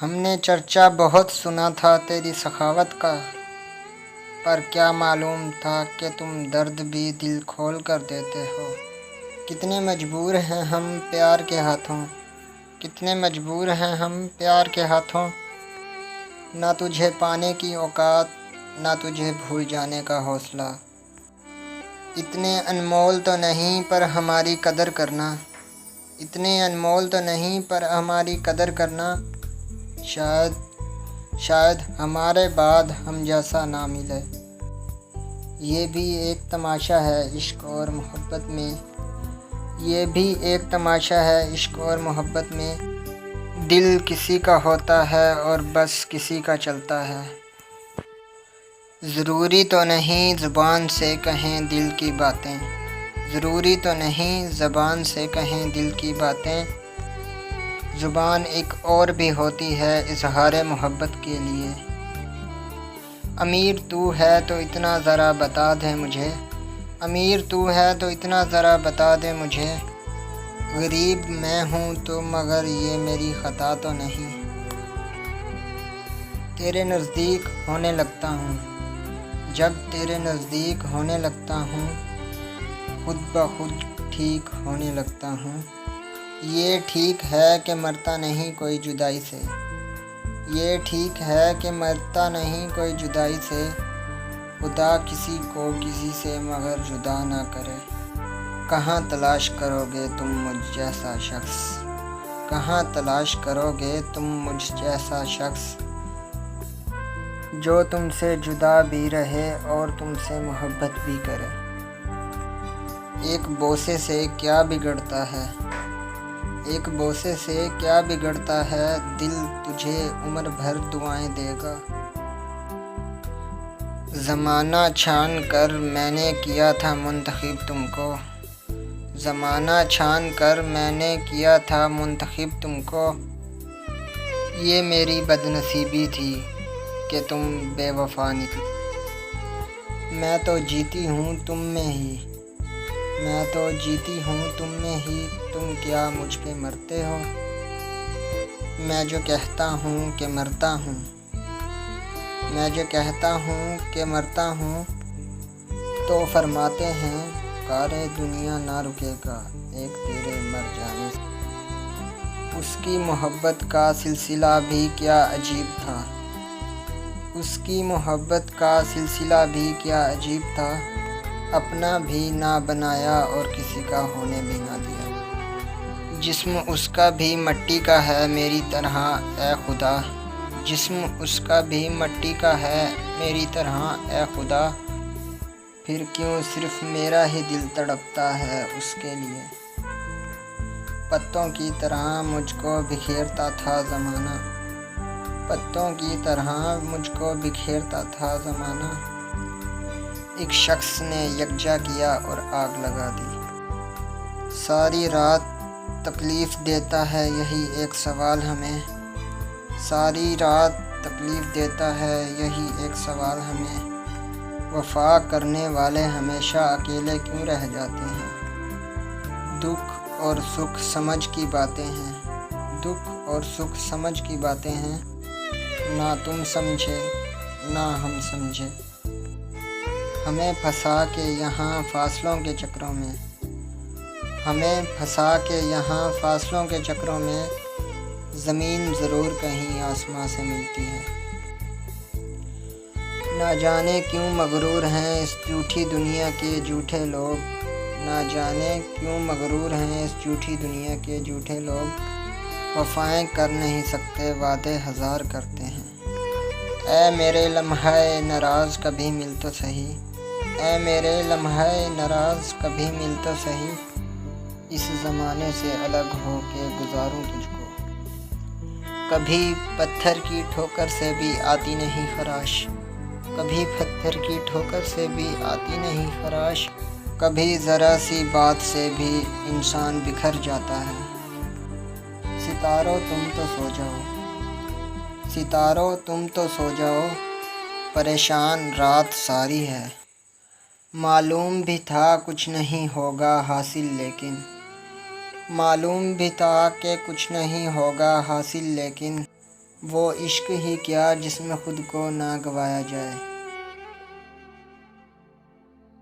ہم نے چرچا بہت سنا تھا تیری سخاوت کا، پر کیا معلوم تھا کہ تم درد بھی دل کھول کر دیتے ہو۔ کتنے مجبور ہیں ہم پیار کے ہاتھوں، کتنے مجبور ہیں ہم پیار کے ہاتھوں، نہ تجھے پانے کی اوقات، نہ تجھے بھول جانے کا حوصلہ۔ اتنے انمول تو نہیں پر ہماری قدر کرنا، اتنے انمول تو نہیں پر ہماری قدر کرنا، شاید ہمارے بعد ہم جیسا نہ ملے۔ یہ بھی ایک تماشا ہے عشق اور محبت میں، یہ بھی ایک تماشا ہے عشق اور محبت میں، دل کسی کا ہوتا ہے اور بس کسی کا چلتا ہے۔ ضروری تو نہیں زبان سے کہیں دل کی باتیں، ضروری تو نہیں زبان سے کہیں دل کی باتیں، زبان ایک اور بھی ہوتی ہے اظہار محبت کے لیے۔ امیر تو ہے تو اتنا ذرا بتا دے مجھے، امیر تو ہے تو اتنا ذرا بتا دے مجھے، غریب میں ہوں تو مگر یہ میری خطا تو نہیں۔ تیرے نزدیک ہونے لگتا ہوں، جب تیرے نزدیک ہونے لگتا ہوں، خود بخود ٹھیک ہونے لگتا ہوں۔ یہ ٹھیک ہے کہ مرتا نہیں کوئی جدائی سے، یہ ٹھیک ہے کہ مرتا نہیں کوئی جدائی سے، خدا کسی کو کسی سے مگر جدا نہ کرے۔ کہاں تلاش کرو گے تم مجھ جیسا شخص، کہاں تلاش کرو گے تم مجھ جیسا شخص، جو تم سے جدا بھی رہے اور تم سے محبت بھی کرے۔ ایک بوسے سے کیا بگڑتا ہے، ایک بوسے سے کیا بگڑتا ہے، دل تجھے عمر بھر دعائیں دے گا۔ زمانہ چھان کر میں نے کیا تھا منتخب تم کو، زمانہ چھان کر میں نے کیا تھا منتخب تم کو، یہ میری بد نصیبی تھی کہ تم بے وفا نکلی۔ میں تو جیتی ہوں تم میں ہی، میں تو جیتی ہوں تم میں ہی، تم کیا مجھ پہ مرتے ہو۔ میں جو کہتا ہوں کہ مرتا ہوں، میں جو کہتا ہوں کہ مرتا ہوں، تو فرماتے ہیں کارِ دنیا نہ رکے گا ایک تیرے مر جانے سے۔ اس کی محبت کا سلسلہ بھی کیا عجیب تھا، اس کی محبت کا سلسلہ بھی کیا عجیب تھا، اپنا بھی نہ بنایا اور کسی کا ہونے بھی نہ دیا۔ جسم اس کا بھی مٹی کا ہے میری طرح اے خدا، جسم اس کا بھی مٹی کا ہے میری طرح اے خدا، پھر کیوں صرف میرا ہی دل تڑپتا ہے اس کے لیے۔ پتوں کی طرح مجھ کو بکھیرتا تھا زمانہ، پتوں کی طرح مجھ کو بکھیرتا تھا زمانہ، ایک شخص نے یکجا کیا اور آگ لگا دی۔ ساری رات تکلیف دیتا ہے یہی ایک سوال ہمیں، ساری رات تکلیف دیتا ہے یہی ایک سوال ہمیں، وفا کرنے والے ہمیشہ اکیلے کیوں رہ جاتے ہیں۔ دکھ اور سکھ سمجھ کی باتیں ہیں، دکھ اور سکھ سمجھ کی باتیں ہیں، نہ تم سمجھے نہ ہم سمجھے۔ ہمیں پھنسا کے یہاں فاصلوں کے چکروں میں، ہمیں پھنسا کے یہاں فاصلوں کے چکروں میں، زمین ضرور کہیں آسماں سے ملتی ہے۔ نہ جانے کیوں مغرور ہیں اس جھوٹی دنیا کے جھوٹے لوگ، نہ جانے کیوں مغرور ہیں اس جھوٹی دنیا کے جھوٹے لوگ، وفائیں کر نہیں سکتے وعدے ہزار کرتے ہیں۔ اے میرے لمحہ ناراض کبھی مل تو سہی، اے میرے لمحہ ناراض کبھی مل تو سہی، اس زمانے سے الگ ہو کے گزاروں تجھ کو۔ کبھی پتھر کی ٹھوکر سے بھی آتی نہیں خراش، کبھی پتھر کی ٹھوکر سے بھی آتی نہیں خراش، کبھی ذرا سی بات سے بھی انسان بکھر جاتا ہے۔ ستاروں تم تو سو جاؤ، ستاروں تم تو سو جاؤ، پریشان رات ساری ہے۔ معلوم بھی تھا کچھ نہیں ہوگا حاصل لیکن، معلوم بھی تھا کہ کچھ نہیں ہوگا حاصل لیکن، وہ عشق ہی کیا جس میں خود کو نہ گوایا جائے۔